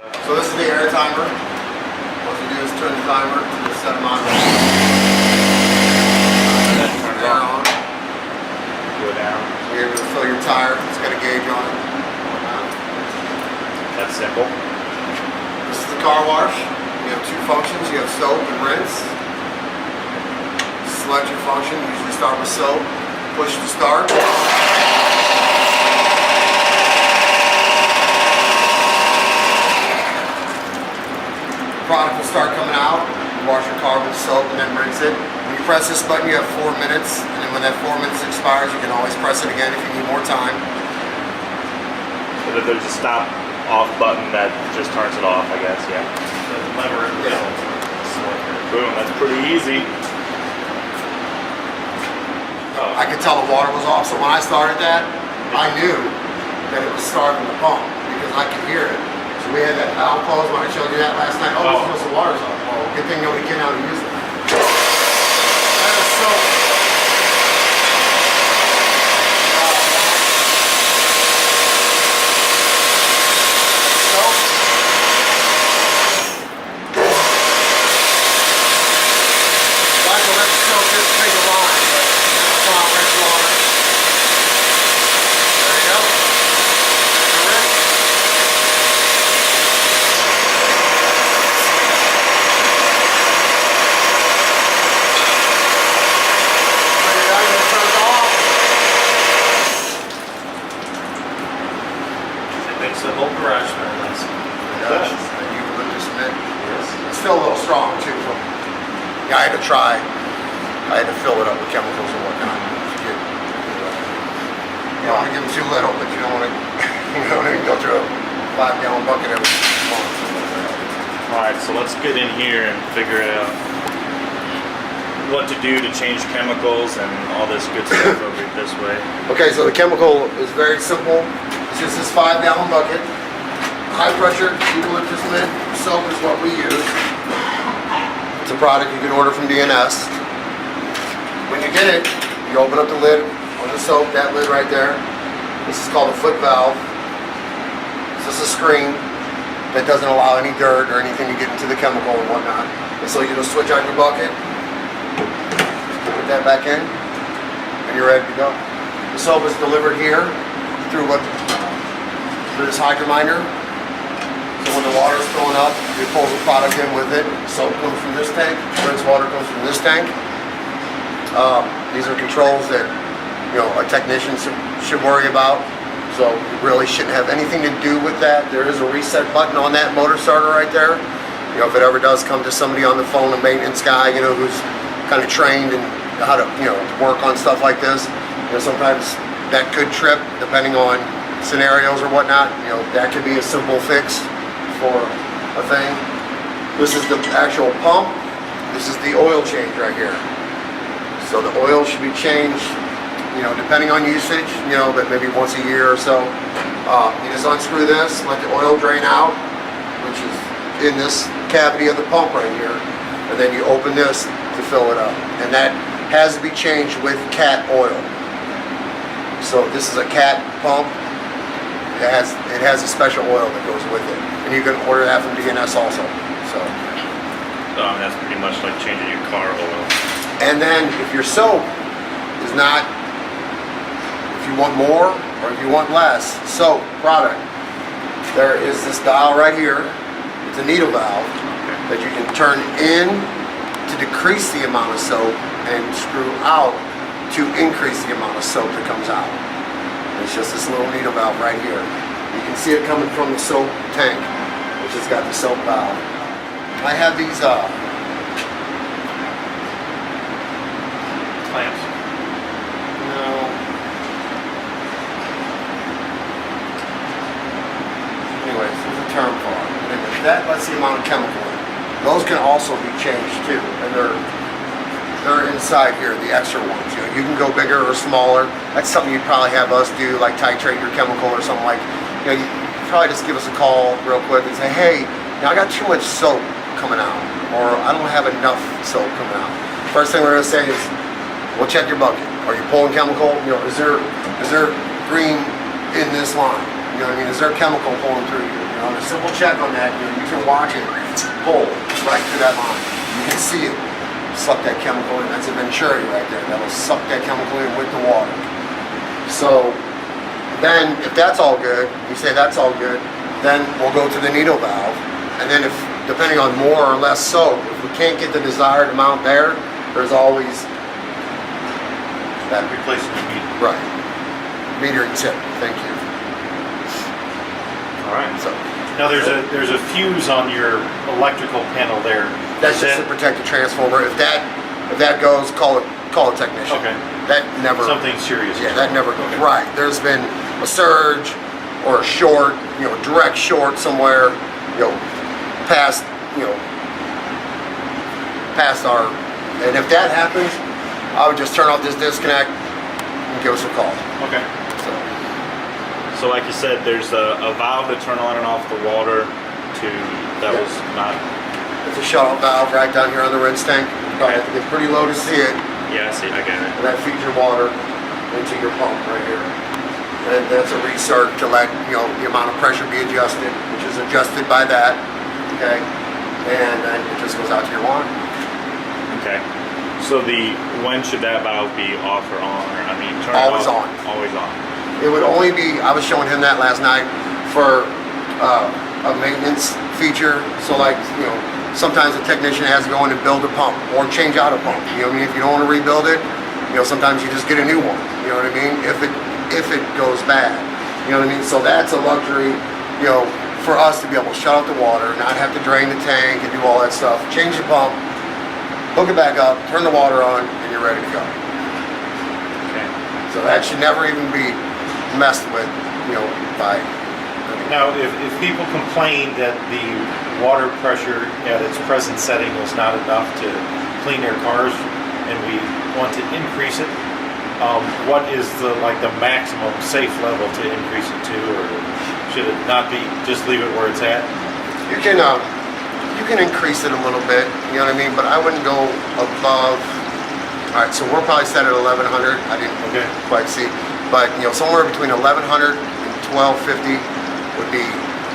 So this is the air timer. What you do is turn the timer to the set amount of Turn it on. Go down. You're able to fill your tire. It's got a gauge on it. That's simple. This is the car wash. You have two functions. You have soap and rinse. Select your function. Usually start with soap. Push to start. Product will start coming out. You wash your car with soap and then rinse it. When you press this button, you have 4 minutes, and then when that 4 minutes expires, you can always press it again if you need more time. So that there's a stop off button that just turns it off, I guess, yeah. The lever in the Yeah. middle. Boom, that's pretty easy. I could tell the water was off, so when I started that, I knew that it was starting the pump because I could hear it. So we had that valve closed when I showed you that last night. Oh, it's supposed to water's off. Well, good thing nobody came out and used it. That is so. Makes the whole garage smell nice. It's still a little strong too. Yeah, I had to try. I had to fill it up with chemicals and whatnot. You don't want to give them too little, but you don't want to. You don't want to go through a 5-gallon bucket every month. Alright, so let's get in here and figure out what to do to change chemicals and all this good stuff over this way. Okay, so the chemical is very simple. It's just this 5-gallon bucket. High pressure eucalyptus lid soap is what we use. It's a product you can order from DNS. When you get it, you open up the lid on the soap, that lid right there. This is called a foot valve. This is a screen that doesn't allow any dirt or anything to get into the chemical and whatnot. And so you just switch on your bucket, put that back in, and you're ready to go. The soap is delivered here through this hydrominder. So when the water is filling up, it pulls the product in with it. Soap comes from this tank, rinse water comes from this tank. These are controls that a technician should worry about. So you really shouldn't have anything to do with that. There is a reset button on that motor starter right there. If it ever does come to somebody on the phone, a maintenance guy, who's kind of trained in how to, work on stuff like this. Sometimes that could trip depending on scenarios or whatnot. That could be a simple fix for a thing. This is the actual pump. This is the oil change right here. So the oil should be changed, depending on usage, but maybe once a year or so. You just unscrew this, let the oil drain out, which is in this cavity of the pump right here. And then you open this to fill it up. And that has to be changed with cat oil. So this is a cat pump. It has a special oil that goes with it. And you can order that from DNS also. So That's pretty much like changing your car oil. and then if your soap is not, if you want more or if you want less soap product, there is this dial right here. It's a needle valve that you can turn in to decrease the amount of soap and screw out to increase the amount of soap that comes out. It's just this little needle valve right here. You can see it coming from the soap tank, which has got the soap valve. I have these Clamps. no. Anyways, there's a term for it. And that lets the amount of chemical in. Those can also be changed too, and they're inside here, the extra ones. You can go bigger or smaller. That's something you'd probably have us do, like titrate your chemical or something like. You probably just give us a call real quick and say, hey, I got too much soap coming out, or I don't have enough soap coming out. First thing we're gonna say is, we'll check your bucket. Are you pulling chemical? Is there green in this line? Is there chemical pulling through here? on a simple check on that, you can watch it pull right through that line. You can see it suck that chemical in. That's a Venturi right there. That'll suck that chemical in with the water. So then, if that's all good, you say that's all good, then we'll go to the needle valve. And then if, depending on more or less soap, if we can't get the desired amount there, there's always that Replacing the meter. right metering tip. Thank you. All right. So Now there's a fuse on your electrical panel there. that's Is just to that protect the transformer. If that goes, call a technician. Okay. That never. something serious? Yeah, that never goes. Okay. Right. There's been a surge or a short, direct short somewhere, past, past our, and if that happens, I would just turn off this disconnect and give us a call. Okay. So like you said, there's a valve to turn on and off the water that was not, It's a shut-off valve right down here on the rinse tank. You probably have to get pretty low to see it, yeah, I see, I get it. and that feeds your water into your pump right here. And that's a recirc to let, the amount of pressure be adjusted, which is adjusted by that, okay? And then it just goes out to your lawn. Okay. So when should that valve be off or on? Or, I mean, turn it Always off, on. Always on. It would only be, I was showing him that last night for a maintenance feature. So like, sometimes a technician has to go in and build a pump or change out a pump. You know what I mean? If you don't want to rebuild it, sometimes you just get a new one. You know what I mean? If it goes bad. You know what I mean? So that's a luxury, for us to be able to shut off the water, not have to drain the tank and do all that stuff. Change the pump, hook it back up, turn the water on, and you're ready to go. Okay. So that should never even be messed with, by. Now, if people complain that the water pressure at its present setting was not enough to clean their cars, and we want to increase it, what is the maximum safe level to increase it to, or should it not be, just leave it where it's at? You can increase it a little bit, you know what I mean? But I wouldn't go above. All right, so we're probably set at 1100. I didn't Okay. quite see, but somewhere between 1100 and 1250 would be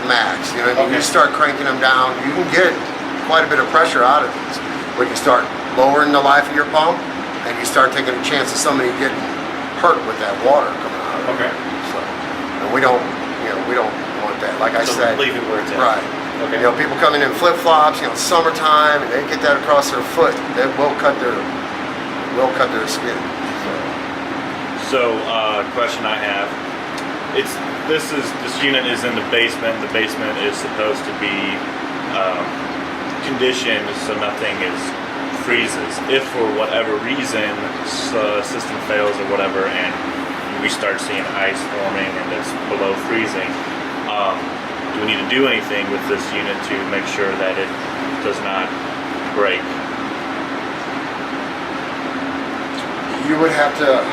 max. You know what I mean? Okay. You start cranking them down, you can get quite a bit of pressure out of these. When you start lowering the life of your pump, and you start taking a chance of somebody getting hurt with that water coming out of it. Okay. So, and we don't want that. Like I So said, leave it where it's at. right. Okay. People coming in flip-flops, summertime, and they get that across their foot, they will cut their skin. So, question I have, this unit is in the basement. The basement is supposed to be conditioned so nothing freezes. If for whatever reason the system fails or whatever, and we start seeing ice forming and it's below freezing, do we need to do anything with this unit to make sure that it does not break? You would have to.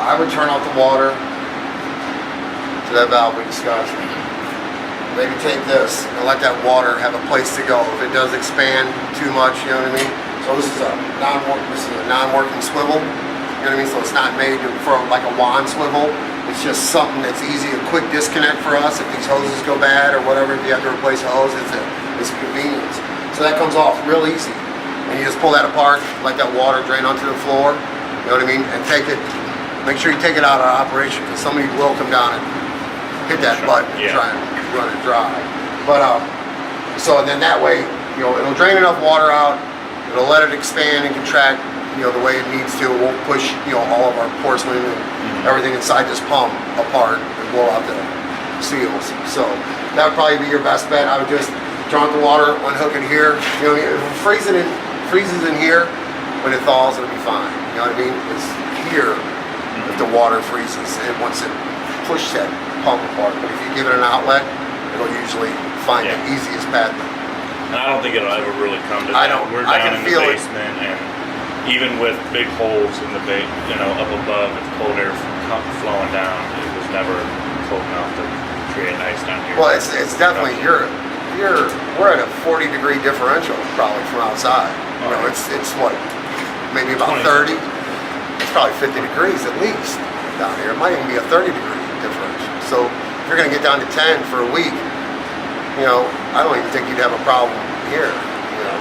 I would turn off the water to that valve we discussed. Maybe take this and let that water have a place to go. If it does expand too much, you know what I mean? So this is a non-working swivel. You know what I mean? So it's not made for like a wand swivel. It's just something that's easy, a quick disconnect for us. If these hoses go bad or whatever, if you have to replace a hose, it's a convenience. So that comes off real easy. And you just pull that apart, let that water drain onto the floor. You know what I mean? And make sure you take it out of operation, because somebody will come down and hit that button and try and run it dry. But so then that way, it'll drain enough water out, it'll let it expand and contract, the way it needs to. It won't push, all of our porcelain and everything inside this pump apart and blow out the seals. So that would probably be your best bet. I would just turn on the water, unhook it here. If it freezes in here, when it thaws, it'll be fine. You know what I mean? It's here if the water freezes, and once it pushes that pump apart. But if you give it an outlet, it'll usually find the easiest path. And I don't think it'll ever really come to that. I don't. We're I down can in the feel it. basement, and even with big holes in the up above, with cold air flowing down, it was never cold enough to create ice down here. Well, it's definitely we're at a 40-degree differential probably from outside. It's what, maybe about 30. It's probably 50 degrees at least down here. It might even be a 30-degree differential. So if you're gonna get down to 10 for a week, you know, I don't even think you'd have a problem here, you know.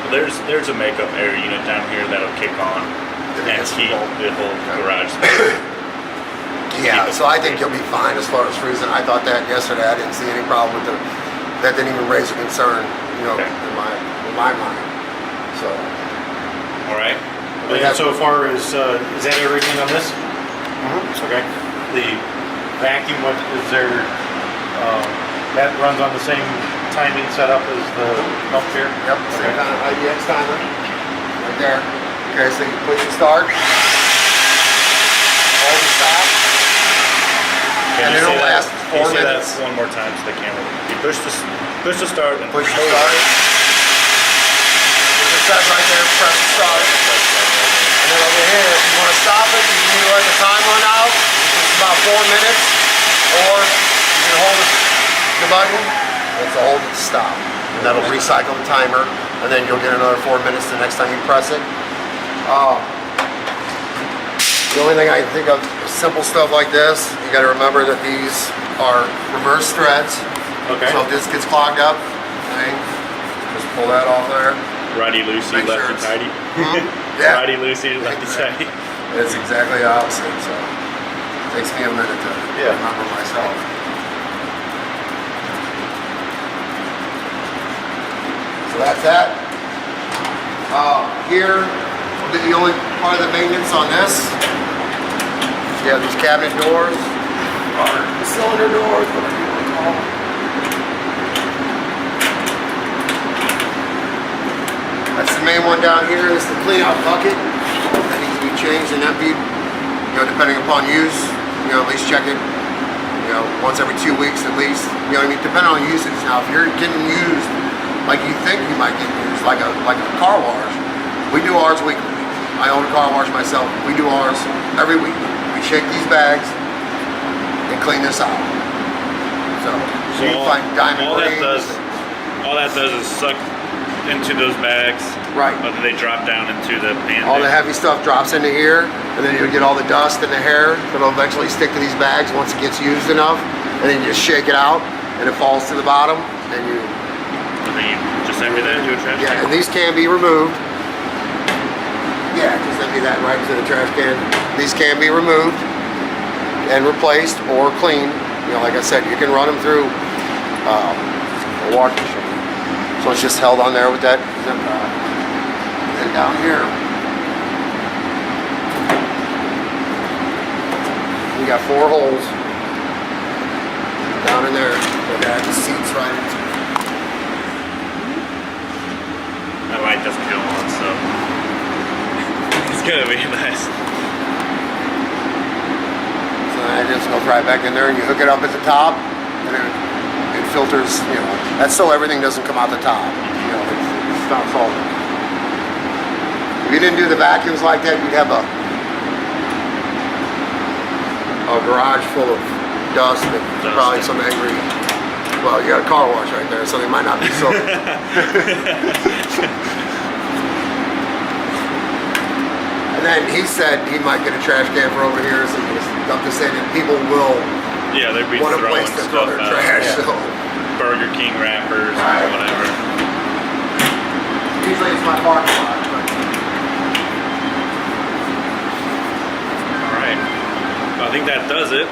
There's a makeup air unit down here that'll kick on and It's heat cold. the whole garage space. Yeah, so I think you'll be fine as far as freezing. I thought that yesterday. I didn't see any problem with that didn't even raise a concern, you know, Okay. in my mind. So, All right. We And have- so far as, is that everything on this? Okay. The vacuum, what is there, that runs on the same timing setup as the pump here? yep, same Okay. kind of IDX timer, right there. Okay, so you push the start, hold the stop, Can and you it'll say that- last can 4 you say minutes. that one more time to the camera? You push the start and Push the hold start. it. It says right there, press the start. And then over here, if you want to stop it, you can either let the time run out, which is about 4 minutes, or you can hold the button, it's a hold it to stop. And that'll recycle the timer, and then you'll get another 4 minutes the next time you press it. The only thing I can think of is simple stuff like this. You got to remember that these are reverse threads. Okay. So if this gets clogged up, thing, just pull that off there. Righty loosey, Make sure lefty it's- tighty. Yeah. Righty loosey, lefty tighty. It's exactly the opposite, so it takes me a minute to remember myself. So that's that. Here, the only part of the maintenance on this, you have these cabinet doors, or cylinder doors, whatever you want to call them. That's the main one down here, is the clean out bucket. That needs to be changed and emptied, you know, depending upon use. You know, at least check it, you know, once every 2 weeks at least. You know what I mean? Depending on usage. Now, if you're getting used like you think you might get used, like a car wash, we do ours weekly. I own a car wash myself. We do ours every week. We shake these bags and clean this out. So you can find diamond all that rings. does is suck into those bags. Right. But then they drop down into the pan. All the heavy stuff drops into here, and then you'll get all the dust and the hair that'll eventually stick to these bags once it gets used enough. And then you just shake it out, and it falls to the bottom, and you... And then you just empty that into a trash Yeah, can. and these can be removed. Yeah, just empty that right into the trash can. These can be removed and replaced or cleaned. You know, like I said, you can run them through a wash machine. So it's just held on there with that zip tie. And down here, we got 4 holes down in there that seats right into. That light doesn't go on, so it's gonna be nice. So then it just goes right back in there, and you hook it up at the top, and then it filters. You know, that's so everything doesn't come out the top. You know, it stops all that. If you didn't do the vacuums like that, you'd have a garage full of dust and probably some angry. Well, you got a car wash right there, so they might not be so. And then he said he might get a trash can for over here, so he just dump this in, and people will Yeah, they'd be want a throwing place to throw stuff their out. trash. Yeah. So Burger King wrappers Right. or whatever. usually it's my parking lot. But All right. I think that does it.